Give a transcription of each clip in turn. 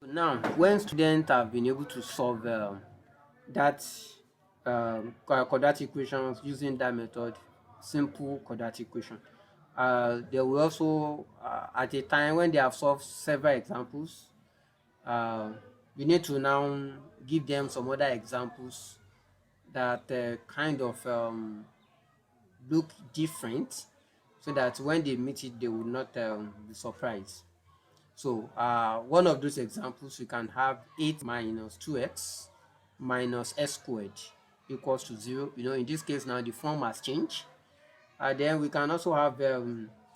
Now, when students have been able to solve that quadratic equations using that method, simple quadratic equation, they will also, at a time when they have solved several examples, uh, you need to now give them some other examples that kind of look different so that when they meet it, they will not be surprised. So one of those examples, we can have 8 minus 2x minus s squared equals to 0. In this case now the form has changed. Then we can also have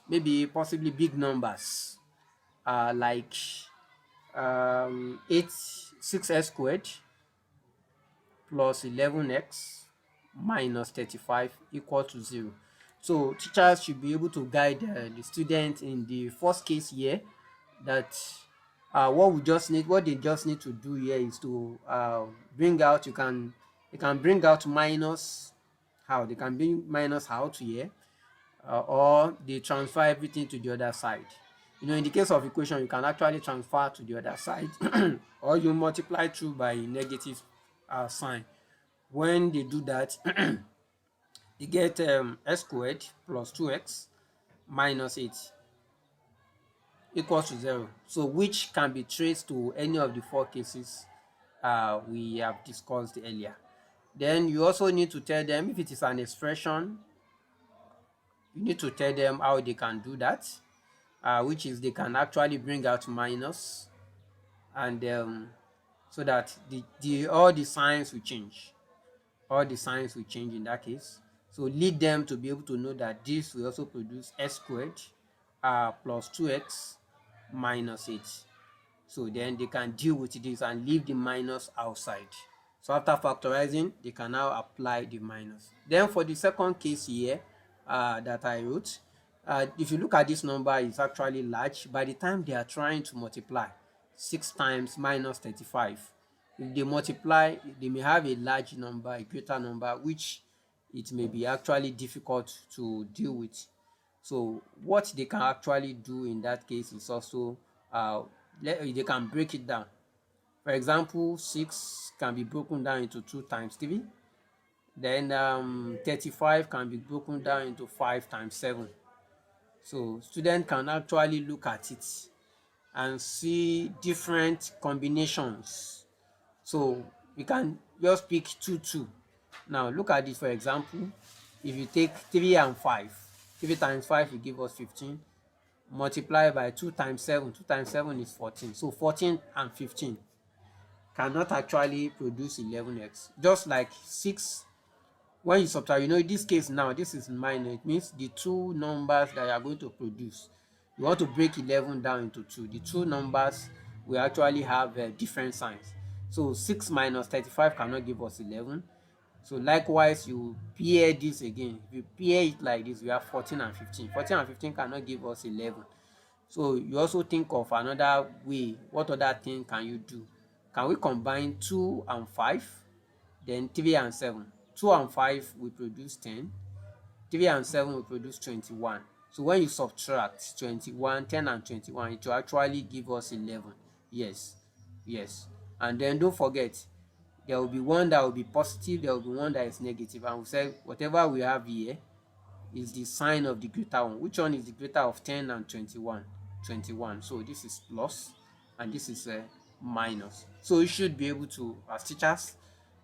maybe possibly big numbers like 6x squared plus 11x minus 35 equal to 0. So teachers should be able to guide the student in the first case here that what they just need to do here is to bring out, they can bring out minus, how they can bring minus out here, or they transfer everything to the other side. In the case of equation, you can actually transfer to the other side or you multiply through by negative sign. When they do that, you get s squared plus 2x minus 8 equals to 0. So which can be traced to any of the four cases we have discussed earlier. Then you also need to tell them if it is an expression, you need to tell them how they can do that, which is they can actually bring out minus, and so that all the signs will change. All the signs will change in that case. So lead them to be able to know that this will also produce s squared plus 2x minus 8. So then they can deal with this and leave the minus outside. So after factorizing, they can now apply the minus. Then for the second case here that I wrote, if you look at this number, it's actually large. By the time they are trying to multiply 6 times minus 35, if they multiply, they may have a large number, a greater number, which it may be actually difficult to deal with. So what they can actually do in that case is also they can break it down. For example, 6 can be broken down into 2 times 3. Then 35 can be broken down into 5 times 7. So students can actually look at it and see different combinations. So we can just pick 2. Now look at this. For example, if you take 3 and 5, 3 times 5 will give us 15. Multiply by 2 times 7. 2 times 7 is 14. So 14 and 15 cannot actually produce 11x. Just like 6, when you subtract, in this case now, this is minor. It means the two numbers that you are going to produce, you want to break 11 down into 2. The two numbers will actually have different signs. So 6 minus 35 cannot give us 11. So likewise, you pair this again. If you pair it like this, we have 14 and 15. 14 and 15 cannot give us 11. So you also think of another way. What other thing can you do? Can we combine 2 and 5? Then 3 and 7. 2 and 5 will produce 10. 3 and 7 will produce 21. So when you subtract 21, 10 and 21, it will actually give us 11. Yes. And then don't forget, there will be one that will be positive, there will be one that is negative. And we said whatever we have here is the sign of the greater one. Which one is the greater of 10 and 21? 21. So this is plus and this is minus. So you should be able to, as teachers,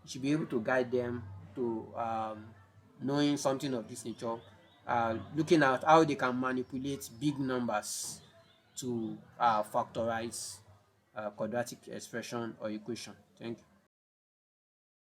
you should be able to guide them to knowing something of this nature, looking at how they can manipulate big numbers to factorize quadratic expression or equation. Thank you.